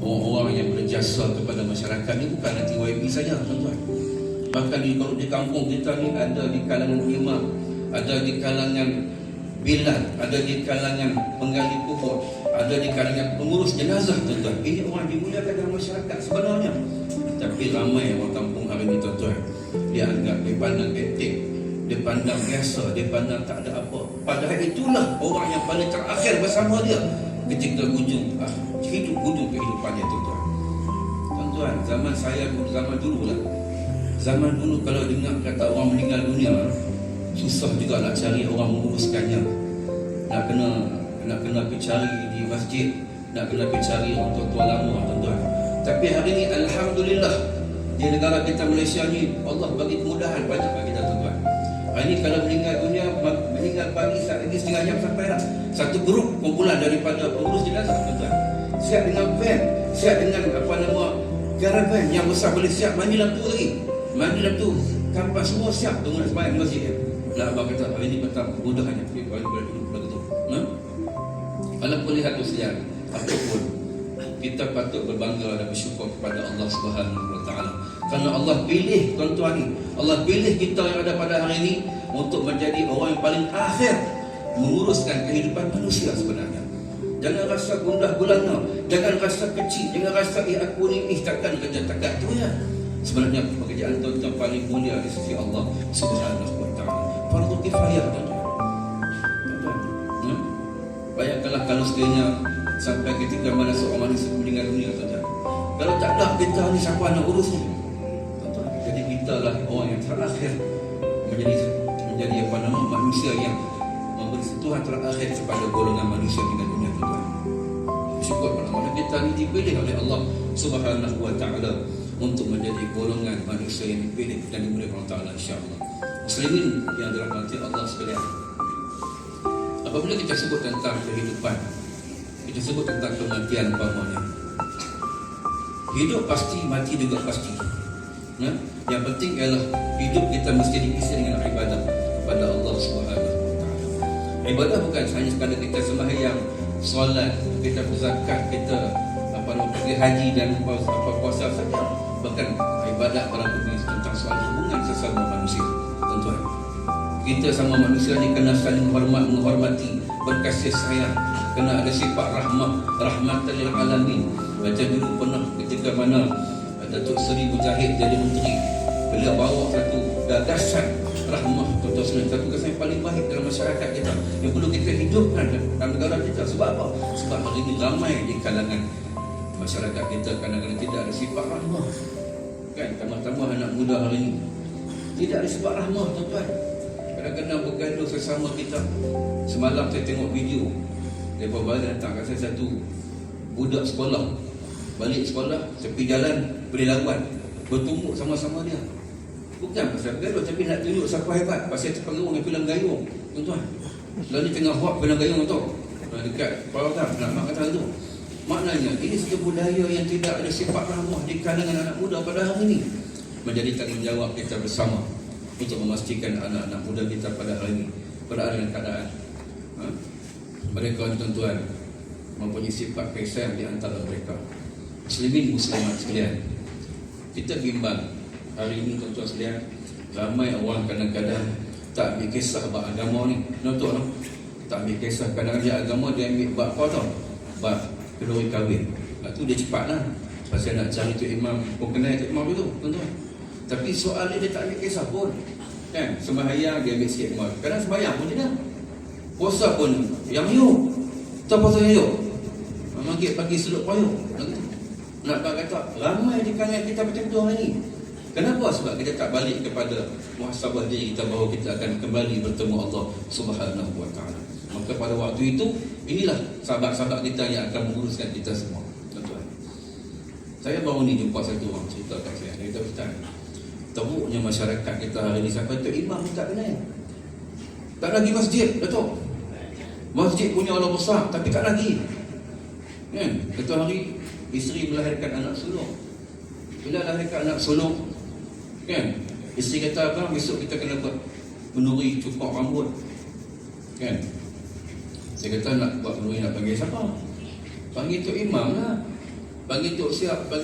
orang-orang yang berjasa kepada masyarakat ni bukan TYB saja, tuan-tuan. Bahkan kalau di kampung kita ni ada di kalangan imam, ada di kalangan bilal, ada di kalangan penggali kubur, ada di kalangan pengurus jenazah, tuan-tuan. Ini orang dimuliakan dalam masyarakat sebenarnya. Tapi ramai orang kampung hari ni, tuan-tuan, dia anggap, dia pandang etik, dia pandang biasa, dia pandang tak ada apa. Padahal itulah orang yang paling terakhir bersama dia ketika hujung kehidupannya, tuan-tuan. Tuan-tuan, zaman dulu kalau dengar kata orang meninggal dunia, susah juga nak cari orang menguruskannya. Nak kena pergi cari di masjid, nak kena pergi cari orang tua-tua lama, tuan-tuan. Tapi hari ni alhamdulillah di negara kita Malaysia ni Allah bagi kemudahan banyak bagi kita, tuan-tuan. Hari ni kalau meninggal dunia, meninggal pagi lagi setengah jam sampai dah. Satu grup kumpulan daripada pengurus jenazah, tuan-tuan. Siap dengan van, siap dengan caravan yang besar, boleh siap mandi dalam tu lagi. Mandi dalam tu, kapal semua siap tunggu nak sembahyang masjid. Nak abang kata hari ni petang mudahnya pergi duduk begitu. Kalau boleh lihat tu sekalian, apapun kita patut berbangga dan bersyukur kepada Allah Subhanahu Wa Taala. Kerana Allah pilih, tuan-tuan ni, Allah pilih kita yang ada pada hari ini untuk menjadi orang yang paling akhir menguruskan kehidupan manusia sebenarnya. Jangan rasa gundah gulana, jangan rasa kecil, jangan rasa aku ni takkan kerja takkan tu ya. Sebenarnya pekerjaan tuan-tuan paling mulia di sisi Allah Subhanahu Wa Taala. Fardu kifayah, tuan-tuan. Bayangkanlah kalau sekiranya sampai ketika mana seorang manusia meninggal dunia, tuan-tuan. Kalau tak ada kita ni, siapa nak urus ni? Tuan-tuan, jadi kita lah orang yang terakhir menjadi manusia yang memberi sentuhan terakhir kepada golongan manusia meninggal dunia, tuan-tuan. Syukur pada mana kita ni dipilih oleh Allah Subhanahu Wa Taala untuk menjadi golongan manusia yang dipilih dan dimuliakan Allah Ta'ala, insya-Allah. Muslimin yang dirahmati Allah sekalian, apabila kita sebut tentang kehidupan, kita sebut tentang kematian umpamanya, hidup pasti, mati juga pasti. Yang penting ialah hidup kita mesti diisi dengan ibadah kepada Allah Subhanahu Wa Ta'ala. Ibadah bukan hanya sekadar kita sembahyang, solat, kita berzakat, kita pergi haji dan puasa saja. Bahkan ibadat para pemimpin tentang soal hubungan sesama manusia, tuan-tuan. Kita sama manusia ni kena saling menghormati, berkasih sayang, kena ada sifat rahmatan lil alamin. Macam dulu pernah ketika mana Datuk Seri Mujahid jadi menteri, beliau bawa satu gagasan rahmah, tuan-tuan, satu gagasan yang paling baik dalam masyarakat kita yang perlu kita hidupkan dalam negara kita. Sebab apa? Sebab hari ini ramai di kalangan masyarakat kita kadang-kadang tidak ada sifat rahmah, kan? Tambah-tambah anak muda hari ini tidak ada sifat rahmah, tuan-tuan. Kadang-kadang bergaduh sesama kita. Semalam saya tengok video, mereka balik datang kat saya satu budak sekolah, balik sekolah tepi jalan berlawan, bertumbuk sama-sama dia. Bukan pasal bergaduh, tapi nak tunjuk siapa hebat. Pasal terpengaruh dengan filem Gayung, tuan-tuan. Lalu tengah buat filem Gayung tu dekat Pawagam, nak mak kata tu. Maknanya ini satu budaya yang tidak ada sifat rahmah di kalangan anak muda pada hari ini. Menjadi tanggungjawab kita bersama untuk memastikan anak-anak muda kita pada hari ini berada dalam keadaan mereka, tuan-tuan, mempunyai sifat kasih di antara mereka. Muslimin muslimat sekalian, kita bimbang hari ini, tuan-tuan sekalian, ramai orang kadang-kadang tak ambil kisah bab agama ni. Contoh tak ambil kisah, kadang-kadang dia agama dia ambil bab apa tau? Bab kedua kahwin. Lepas tu dia cepatlah pasal nak cari tu imam, pun kenal tu imam dulu, tuan-tuan. Tapi soal dia tak ambil kisah pun, kan? Sembahyang dia ambil sikit imam, kadang sembahyang pun tidak, puasa pun yang yuk, tak puasa yang yuk, maghrib pagi seluk payung. Nak kata ramai di kalangan kita macam tu hari ni. Kenapa? Sebab kita tak balik kepada muhasabah diri kita bahawa kita akan kembali bertemu Allah Subhanahu Wa Taala. Maka pada waktu itu, inilah sahabat-sahabat kita yang akan menguruskan kita semua, tuan-tuan. Saya baru ni jumpa satu orang cerita kat saya. Dia kata, Ustaz, teruknya masyarakat kita hari ni sampai tu imam tak kenal, tak lagi masjid, Datuk. Masjid punya Allah besar tapi tak lagi, kan? Satu hari isteri melahirkan anak sulung. Bila lahirkan anak sulung, kan, isteri kata, abang besok kita kena buat menuri cukur rambut, kan? Saya kata nak buat menuri, nak panggil siapa? Panggil tu imam lah. bagi Tok Siap, bagi